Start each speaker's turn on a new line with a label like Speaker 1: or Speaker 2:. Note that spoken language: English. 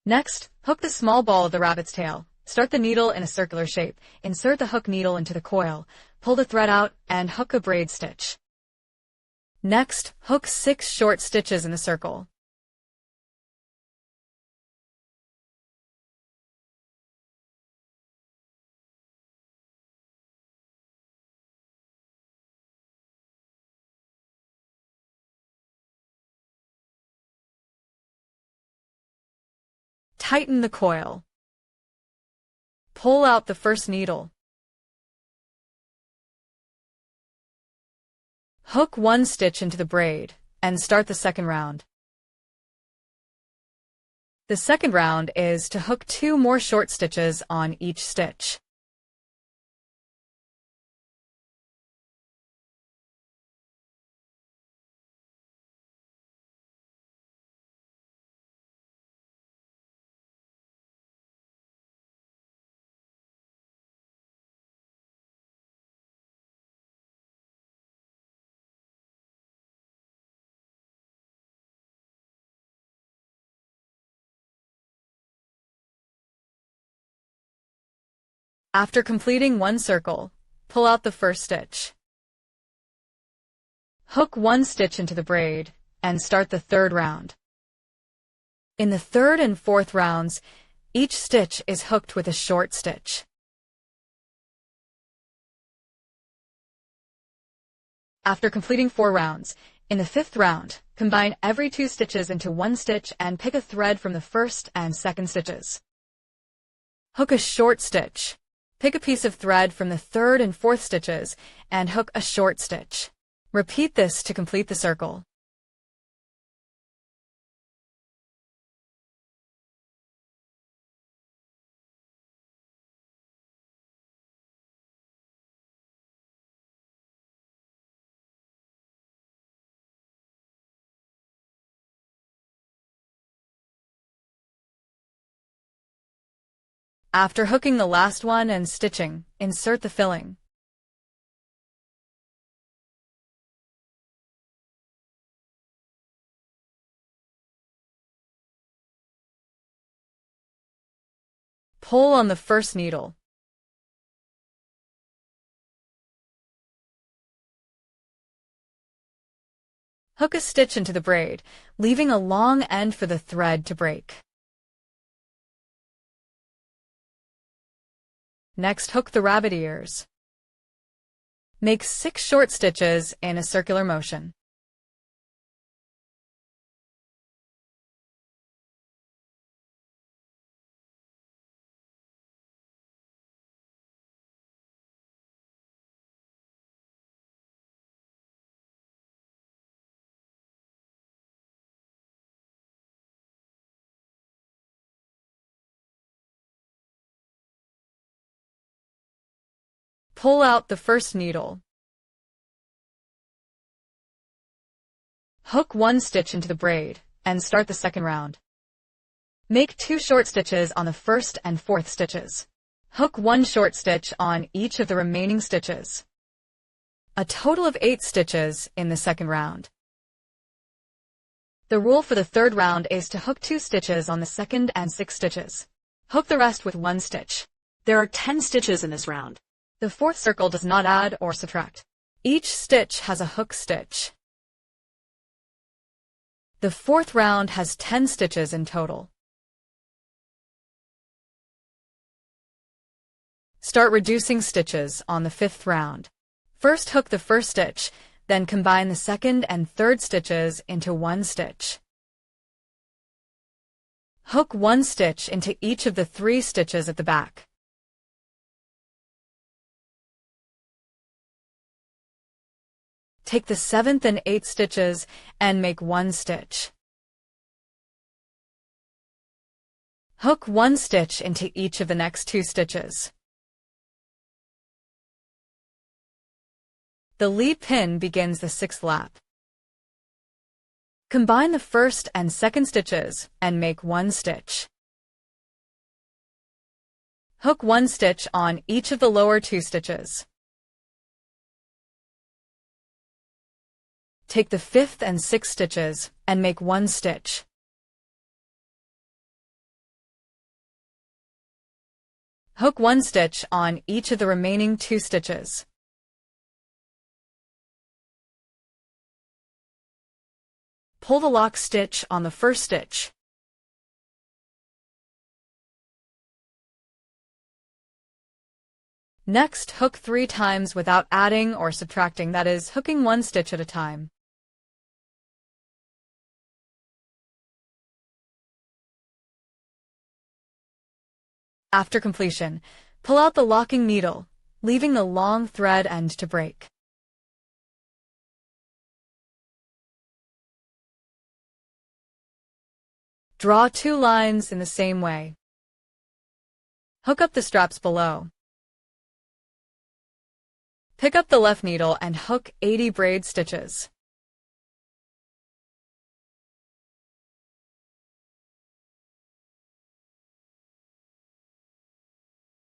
Speaker 1: Next, hook the small ball of the rabbit's tail. Start the needle in a circular shape. Insert the hook needle into the coil. Pull the thread out and hook a braid stitch. Next, hook 6 short stitches in the circle. Tighten the coil. Pull out the first needle. Hook 1 stitch into the braid and start the second round. The second round is to hook 2 more short stitches on each stitch. After completing 1 circle, pull out the first stitch. Hook 1 stitch into the braid and start the third round. In the third and fourth rounds, each stitch is hooked with a short stitch. After completing 4 rounds, in the 5th round, combine every 2 stitches into 1 stitch and pick a thread from the first and second stitches. Hook a short stitch. Pick a piece of thread from the 3rd and 4th stitches and hook a short stitch. Repeat this to complete the circle. After hooking the last one and stitching, insert the filling. Pull on the first needle. Hook a stitch into the braid, leaving a long end for the thread to break. Next, hook the rabbit ears. Make 6 short stitches in a circular motion. Pull out the first needle. Hook 1 stitch into the braid and start the second round. Make 2 short stitches on the first and 4th stitches. Hook 1 short stitch on each of the remaining stitches. A total of 8 stitches in the second round. The rule for the third round is to hook 2 stitches on the 2nd and 6th stitches. Hook the rest with 1 stitch.
Speaker 2: There are 10 stitches in this round.
Speaker 1: The 4th circle does not add or subtract. Each stitch has a hook stitch. The 4th round has 10 stitches in total. Start reducing stitches on the 5th round. First hook the first stitch, then combine the 2nd and 3rd stitches into 1 stitch. Hook 1 stitch into each of the 3 stitches at the back. Take the 7th and 8th stitches and make 1 stitch. Hook 1 stitch into each of the next 2 stitches. The lead pin begins the 6th lap. Combine the 1st and 2nd stitches and make 1 stitch. Hook 1 stitch on each of the lower 2 stitches. Take the 5th and 6th stitches and make 1 stitch. Hook 1 stitch on each of the remaining 2 stitches. Pull the lock stitch on the first stitch. Next, hook 3 times without adding or subtracting, that is, hooking 1 stitch at a time. After completion, pull out the locking needle, leaving the long thread end to break. Draw 2 lines in the same way. Hook up the straps below. Pick up the left needle and hook 80 braid stitches.